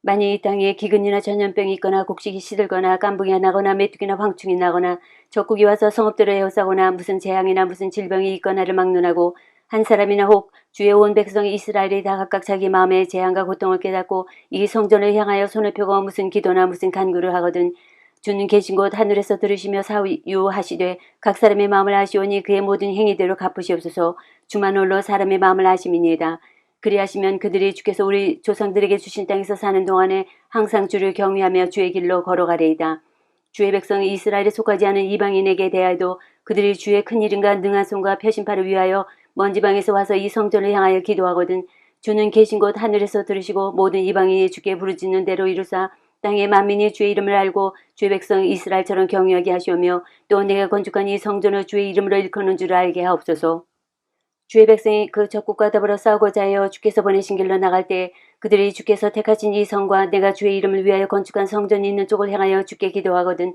만일 이 땅에 기근이나 전염병이 있거나 곡식이 시들거나 깐붕이가 나거나 메뚜기나 황충이 나거나 적국이 와서 성읍들을 에워싸거나 무슨 재앙이나 무슨 질병이 있거나를 막론하고 한 사람이나 혹 주의 온 백성이 이스라엘이 다 각각 자기 마음의 재앙과 고통을 깨닫고 이 성전을 향하여 손을 펴고 무슨 기도나 무슨 간구를 하거든 주는 계신 곳 하늘에서 들으시며 사유하시되 각 사람의 마음을 아시오니 그의 모든 행위대로 갚으시옵소서. 주만 홀로 사람의 마음을 아심이니이다. 그리하시면 그들이 주께서 우리 조상들에게 주신 땅에서 사는 동안에 항상 주를 경외하며 주의 길로 걸어가리이다. 주의 백성이 이스라엘에 속하지 않은 이방인에게 대하여도 그들이 주의 큰 일인가 능한 손과 표심파를 위하여 먼 지방에서 와서 이 성전을 향하여 기도하거든 주는 계신 곳 하늘에서 들으시고 모든 이방인이 주께 부르짖는 대로 이루사 땅의 만민이 주의 이름을 알고 주의 백성 이스라엘처럼 경외하게 하시오며 또 내가 건축한 이 성전을 주의 이름으로 일컫는 줄 알게 하옵소서. 주의 백성이 그 적국과 더불어 싸우고자 하여 주께서 보내신 길로 나갈 때 그들이 주께서 택하신 이 성과 내가 주의 이름을 위하여 건축한 성전이 있는 쪽을 향하여 주께 기도하거든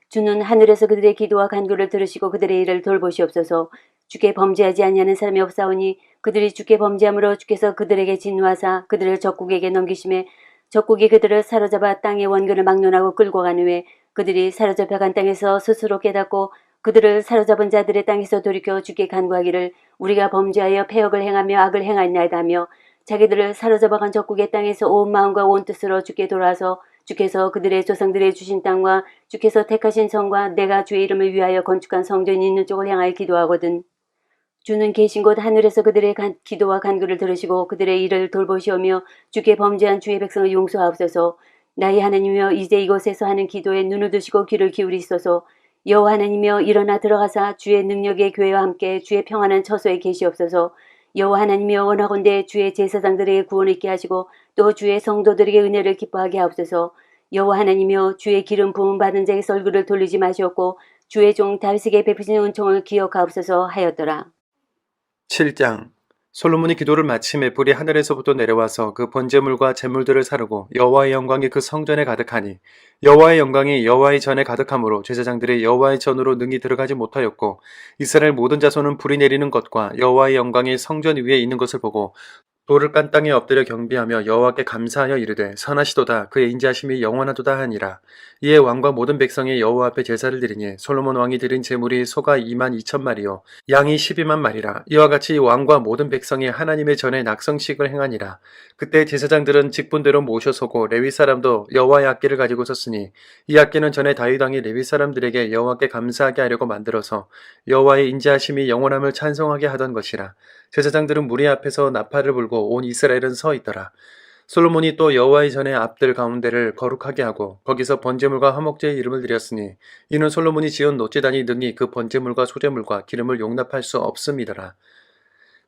주는 하늘에서 그들의 기도와 간구를 들으시고 그들의 일을 돌보시옵소서. 주께 범죄하지 아니하는 사람이 없사오니 그들이 주께 범죄함으로 주께서 그들에게 진노하사 그들을 적국에게 넘기심에 적국이 그들을 사로잡아 땅의 원근을 막론하고 끌고 간 후에 그들이 사로잡혀 간 땅에서 스스로 깨닫고 그들을 사로잡은 자들의 땅에서 돌이켜 주께 간구하기를 우리가 범죄하여 패역을 행하며 악을 행하였나이다 하며 자기들을 사로잡아간 적국의 땅에서 온 마음과 온 뜻으로 주께 돌아와서 주께서 그들의 조상들의 주신 땅과 주께서 택하신 성과 내가 주의 이름을 위하여 건축한 성전이 있는 쪽을 향하여 기도하거든. 주는 계신 곳 하늘에서 그들의 기도와 간구를 들으시고 그들의 일을 돌보시오며 주께 범죄한 주의 백성을 용서하옵소서. 나의 하나님이여 이제 이곳에서 하는 기도에 눈을 드시고 귀를 기울이소서. 여호와 하나님이여 일어나 들어가사 주의 능력의 교회와 함께 주의 평안한 처소에 계시옵소서. 여호와 하나님이여 원하건대 주의 제사장들에게 구원을 있게 하시고 또 주의 성도들에게 은혜를 기뻐하게 하옵소서. 여호와 하나님이여 주의 기름 부음 받은 자에게서 얼굴을 돌리지 마시옵고 주의 종 다윗에게 베푸신 은총을 기억하옵소서 하였더라. 7장 솔로몬이 기도를 마침에 불이 하늘에서부터 내려와서 그 번제물과 제물들을 사르고 여호와의 영광이 그 성전에 가득하니 여호와의 영광이 여호와의 전에 가득하므로 제사장들이 여호와의 전으로 능히 들어가지 못하였고 이스라엘 모든 자손은 불이 내리는 것과 여호와의 영광이 성전 위에 있는 것을 보고 돌을 깐 땅에 엎드려 경비하며 여호와께 감사하여 이르되 선하시도다 그의 인자하심이 영원하도다 하니라. 이에 왕과 모든 백성이 여호와 앞에 제사를 드리니 솔로몬 왕이 드린 제물이 소가 2만 2천 마리요 양이 12만 마리라. 이와 같이 왕과 모든 백성이 하나님의 전에 낙성식을 행하니라. 그때 제사장들은 직분대로 모셔서고 레위 사람도 여호와의 악기를 가지고 섰으니 이 악기는 전에 다윗 왕이 레위 사람들에게 여호와께 감사하게 하려고 만들어서 여호와의 인자하심이 영원함을 찬송하게 하던 것이라. 제사장들은 무리 앞에서 나팔을 불고 온 이스라엘은 서 있더라. 솔로몬이 또 여호와의 전의 앞들 가운데를 거룩하게 하고 거기서 번제물과 화목제의 이름을 드렸으니 이는 솔로몬이 지은 노제단이 능히 그 번제물과 소제물과 기름을 용납할 수 없음이더라.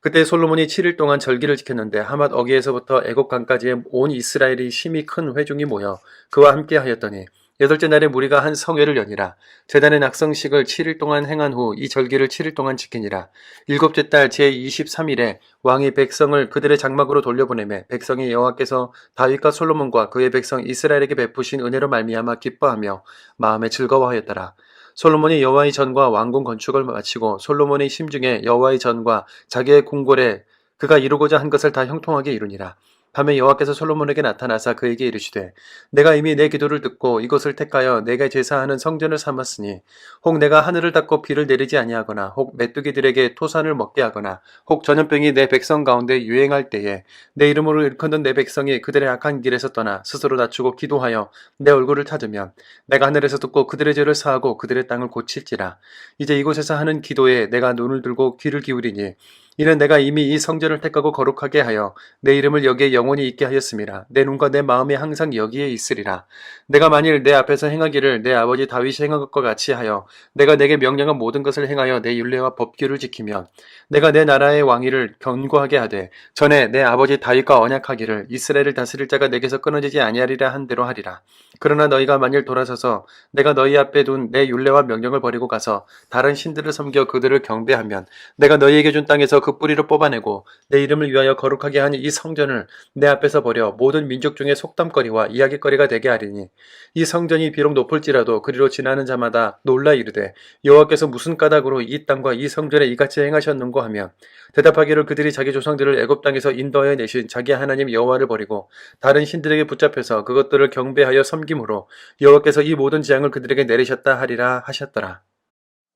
그때 솔로몬이 7일 동안 절기를 지켰는데 하맛 어기에서부터 애곡강까지의 온 이스라엘이 심히 큰 회중이 모여 그와 함께 하였더니 여덟째 날에 무리가 한 성회를 여니라. 제단의 낙성식을 7일 동안 행한 후 이 절기를 7일 동안 지키니라. 일곱째 달 제23일에 왕이 백성을 그들의 장막으로 돌려보내매 백성이 여호와께서 다윗과 솔로몬과 그의 백성 이스라엘에게 베푸신 은혜로 말미암아 기뻐하며 마음에 즐거워하였더라. 솔로몬이 여호와의 전과 왕궁 건축을 마치고 솔로몬의 심중에 여호와의 전과 자기의 궁궐에 그가 이루고자 한 것을 다 형통하게 이루니라. 밤에 여호와께서 솔로몬에게 나타나사 그에게 이르시되 내가 이미 내 기도를 듣고 이것을 택하여 내가 제사하는 성전을 삼았으니 혹 내가 하늘을 닫고 비를 내리지 아니하거나 혹 메뚜기들에게 토산을 먹게 하거나 혹 전염병이 내 백성 가운데 유행할 때에 내 이름으로 일컫는 내 백성이 그들의 악한 길에서 떠나 스스로 낮추고 기도하여 내 얼굴을 찾으면 내가 하늘에서 듣고 그들의 죄를 사하고 그들의 땅을 고칠지라. 이제 이곳에서 하는 기도에 내가 눈을 들고 귀를 기울이니 이는 내가 이미 이 성전을 택하고 거룩하게 하여 내 이름을 여기에 영원히 있게 하였음이라. 내 눈과 내 마음이 항상 여기에 있으리라. 내가 만일 내 앞에서 행하기를 내 아버지 다윗이 행한 것과 같이 하여 내가 내게 명령한 모든 것을 행하여 내 율례와 법규를 지키면 내가 내 나라의 왕위를 견고하게 하되 전에 내 아버지 다윗과 언약하기를 이스라엘을 다스릴 자가 내게서 끊어지지 아니하리라 한 대로 하리라. 그러나 너희가 만일 돌아서서 내가 너희 앞에 둔 내 율례와 명령을 버리고 가서 다른 신들을 섬겨 그들을 경배하면 내가 너희에게 준 땅에서 그 뿌리를 뽑아내고 내 이름을 위하여 거룩하게 하니 이 성전을 내 앞에서 버려 모든 민족 중에 속담거리와 이야기거리가 되게 하리니 이 성전이 비록 높을지라도 그리로 지나는 자마다 놀라 이르되 여호와께서 무슨 까닭으로 이 땅과 이 성전에 이같이 행하셨는고 하며 대답하기를 그들이 자기 조상들을 애굽 땅에서 인도하여 내신 자기 하나님 여호와를 버리고 다른 신들에게 붙잡혀서 그것들을 경배하여 섬김으로 여호와께서 이 모든 재앙을 그들에게 내리셨다 하리라 하셨더라.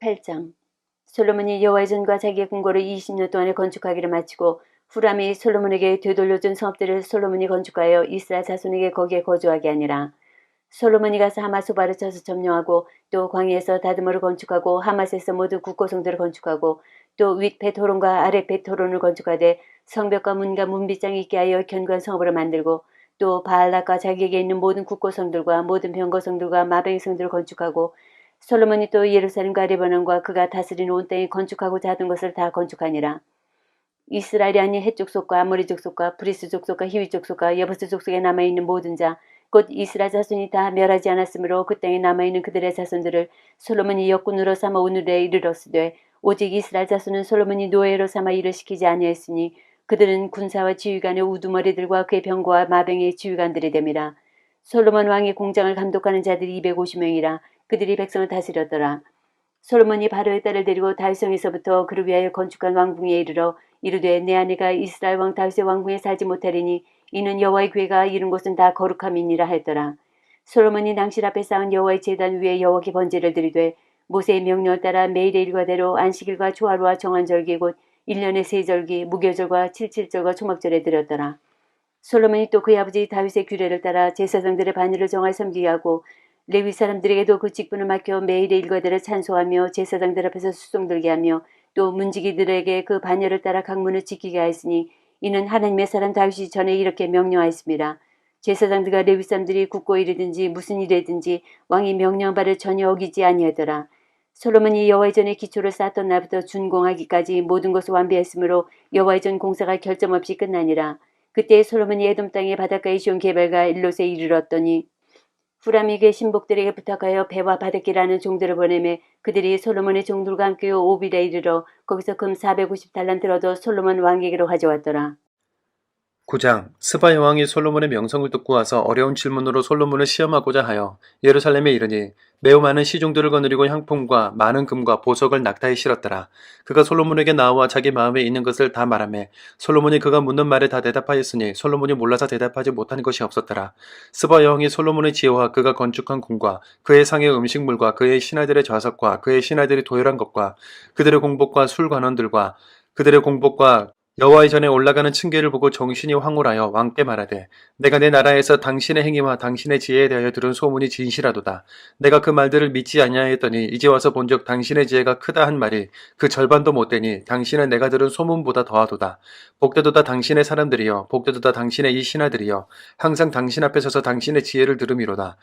8장 솔로몬이 여호와의 전과 자기의 궁궐을 20년 동안에 건축하기를 마치고 후람이 솔로몬에게 되돌려준 성읍들을 솔로몬이 건축하여 이스라엘 자손에게 거기에 거주하게 하니라. 솔로몬이 가서 하맛 소바를 쳐서 점령하고 또 광야에서 다드모를 건축하고 하맛에서 모든 국고성들을 건축하고 또 윗 베토론과 아랫 베토론을 건축하되 성벽과 문과 문빗장이 있게 하여 견고한 성읍을 만들고 또 바알락과 자기에게 있는 모든 국고성들과 모든 병거성들과 마병성들을 건축하고 솔로몬이 또 예루살렘과 레바논과 그가 다스리는 온 땅에 건축하고자 하던 것을 다 건축하니라. 이스라엘이 아닌 헷 족속과 아모리 족속과 브리스 족속과 히위 족속과 여부스 족속에 남아있는 모든 자 곧 이스라엘 자손이 다 멸하지 않았으므로 그 땅에 남아있는 그들의 자손들을 솔로몬이 역군으로 삼아 오늘에 이르렀으되 오직 이스라엘 자손은 솔로몬이 노예로 삼아 일을 시키지 아니하였으니 그들은 군사와 지휘관의 우두머리들과 그의 병거와 마병의 지휘관들이 됨이라. 솔로몬 왕의 공장을 감독하는 자들이 250명이라. 그들이 백성을 다스렸더라. 솔로몬이 바로의 딸을 데리고 다윗성에서부터 그를 위하여 건축한 왕궁에 이르러 이르되 내 아내가 이스라엘 왕 다윗의 왕궁에 살지 못하리니 이는 여호와의 궤가 이른 곳은 다 거룩함이니라 했더라. 솔로몬이 낭실 앞에 쌓은 여호와의 제단 위에 여호와께 번제를 드리되 모세의 명령을 따라 매일의 일과대로 안식일과 초하루와 정한절기 곧 1년의 세절기 무교절과 칠칠절과 초막절에 드렸더라. 솔로몬이 또 그의 아버지 다윗의 규례를 따라 제사장들의 반열을 정할 섬기게 하고 레위 사람들에게도 그 직분을 맡겨 매일의 일과대로 찬송하며 제사장들 앞에서 수송 들게 하며 또 문지기들에게 그 반열을 따라 각 문을 지키게 하였으니 이는 하나님의 사람 다윗이 전에 이렇게 명령하였습니다. 제사장들과 레위 사람들이 굳고 이르든지 무슨 일이든지 왕이 명령한 바를 전혀 어기지 아니하더라. 솔로몬이 여호와의 전에 기초를 쌓았던 날부터 준공하기까지 모든 것을 완비했으므로 여호와의 전 공사가 결점 없이 끝나니라. 그때 솔로몬이 에돔 땅의 바닷가의 시온 게발과 일롯에 이르렀더니 후람이 그의 신복들에게 부탁하여 배와 바닷기라는 종들을 보내매 그들이 솔로몬의 종들과 함께 오빌에 이르러 거기서 금 450달란트를 얻어 솔로몬 왕에게로 가져왔더라. 9장 스바 여왕이 솔로몬의 명성을 듣고 와서 어려운 질문으로 솔로몬을 시험하고자 하여 예루살렘에 이르니 매우 많은 시종들을 거느리고 향품과 많은 금과 보석을 낙타에 실었더라. 그가 솔로몬에게 나와 자기 마음에 있는 것을 다 말하매 솔로몬이 그가 묻는 말에 다 대답하였으니 솔로몬이 몰라서 대답하지 못한 것이 없었더라. 스바 여왕이 솔로몬의 지혜와 그가 건축한 궁과 그의 상의 음식물과 그의 신하들의 좌석과 그의 신하들이 도열한 것과 그들의 공복과 술관원들과 그들의 공복과 여호와의 전에 올라가는 층계를 보고 정신이 황홀하여 왕께 말하되 내가 내 나라에서 당신의 행위와 당신의 지혜에 대하여 들은 소문이 진실하도다. 내가 그 말들을 믿지 아니하였더니 이제 와서 본즉 당신의 지혜가 크다 한 말이 그 절반도 못되니 당신은 내가 들은 소문보다 더하도다. 복되도다 당신의 사람들이여 복되도다 당신의 이 신하들이여 항상 당신 앞에 서서 당신의 지혜를 들음이로다.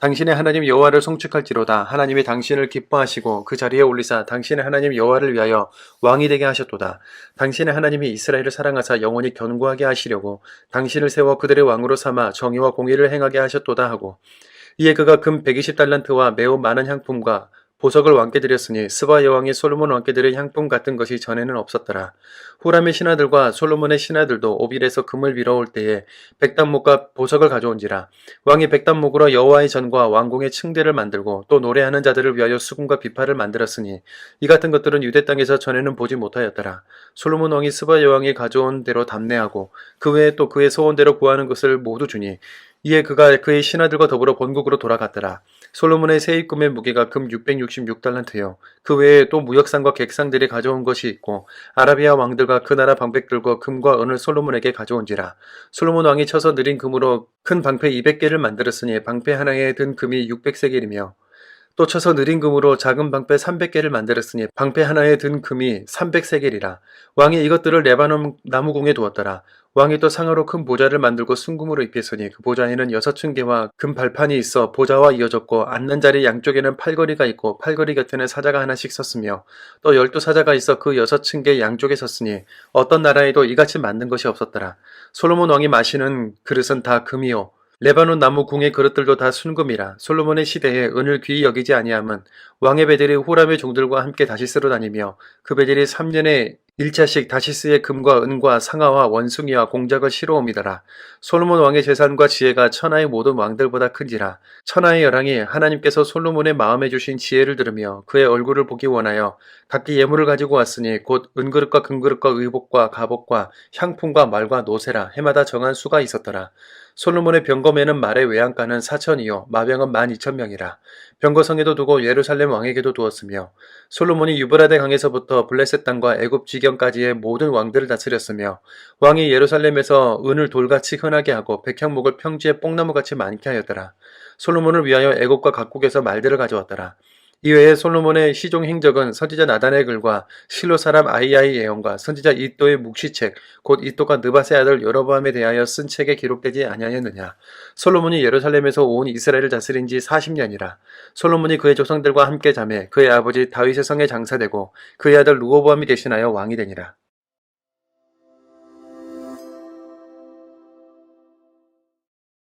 당신의 하나님 여호와를 송축할지로다. 하나님이 당신을 기뻐하시고 그 자리에 올리사 당신의 하나님 여호와를 위하여 왕이 되게 하셨도다. 당신의 하나님이 이스라엘을 사랑하사 영원히 견고하게 하시려고 당신을 세워 그들의 왕으로 삼아 정의와 공의를 행하게 하셨도다 하고 이에 그가 금 120달란트와 매우 많은 향품과 보석을 왕께 드렸으니 스바 여왕이 솔로몬 왕께 드린 향품 같은 것이 전에는 없었더라. 후람의 신하들과 솔로몬의 신하들도 오빌에서 금을 빌어올 때에 백단목과 보석을 가져온지라. 왕이 백단목으로 여호와의 전과 왕궁의 층대를 만들고 또 노래하는 자들을 위하여 수금과 비파를 만들었으니 이 같은 것들은 유대 땅에서 전에는 보지 못하였더라. 솔로몬 왕이 스바 여왕이 가져온 대로 담내하고 그 외에 또 그의 소원대로 구하는 것을 모두 주니 이에 그가 그의 신하들과 더불어 본국으로 돌아갔더라. 솔로몬의 세입금의 무게가 금 666달란트요. 그 외에 또 무역상과 객상들이 가져온 것이 있고 아라비아 왕들과 그 나라 방백들과 금과 은을 솔로몬에게 가져온지라. 솔로몬 왕이 쳐서 느린 금으로 큰 방패 200개를 만들었으니 방패 하나에 든 금이 600세겔이며 또 쳐서 느린 금으로 작은 방패 300개를 만들었으니 방패 하나에 든 금이 300세겔이라. 왕이 이것들을 레바논 나무궁에 두었더라. 왕이 또 상하로 큰 보좌를 만들고 순금으로 입혔으니 그 보좌에는 6층계와 금 발판이 있어 보좌와 이어졌고 앉는 자리 양쪽에는 팔걸이가 있고 팔걸이 곁에는 사자가 하나씩 섰으며 또 12사자가 있어 그 6층계 양쪽에 섰으니 어떤 나라에도 이같이 만든 것이 없었더라. 솔로몬 왕이 마시는 그릇은 다 금이요 레바논 나무 궁의 그릇들도 다 순금이라. 솔로몬의 시대에 은을 귀히 여기지 아니함은 왕의 배들이 후람의 종들과 함께 다시스로 다니며 그 배들이 3년에 1차씩 다시스의 금과 은과 상아와 원숭이와 공작을 실어옵니다라. 솔로몬 왕의 재산과 지혜가 천하의 모든 왕들보다 큰지라. 천하의 열왕이 하나님께서 솔로몬의 마음에 주신 지혜를 들으며 그의 얼굴을 보기 원하여 각기 예물을 가지고 왔으니 곧 은그릇과 금그릇과 의복과 갑옷과 향품과 말과 노새라. 해마다 정한 수가 있었더라. 솔로몬의 병거매는 말의 외양간은 4천이요 마병은 12,000명이라. 병거성에도 두고 예루살렘 왕에게도 두었으며 솔로몬이 유브라데 강에서부터 블레셋 땅과 애굽 지경까지의 모든 왕들을 다스렸으며 왕이 예루살렘에서 은을 돌같이 흔하게 하고 백향목을 평지에 뽕나무같이 많게 하였더라. 솔로몬을 위하여 애굽과 각국에서 말들을 가져왔더라. 이외에 솔로몬의 시종 행적은 선지자 나단의 글과 실로 사람 아이야의 예언과 선지자 이또의 묵시책 곧 이또가 느밧의 아들 여로보암에 대하여 쓴 책에 기록되지 아니하였느냐. 솔로몬이 예루살렘에서 온 이스라엘을 다스린 지 40년이라. 솔로몬이 그의 조상들과 함께 자매 그의 아버지 다윗의 성에 장사되고 그의 아들 르호보암이 대신하여 왕이 되니라.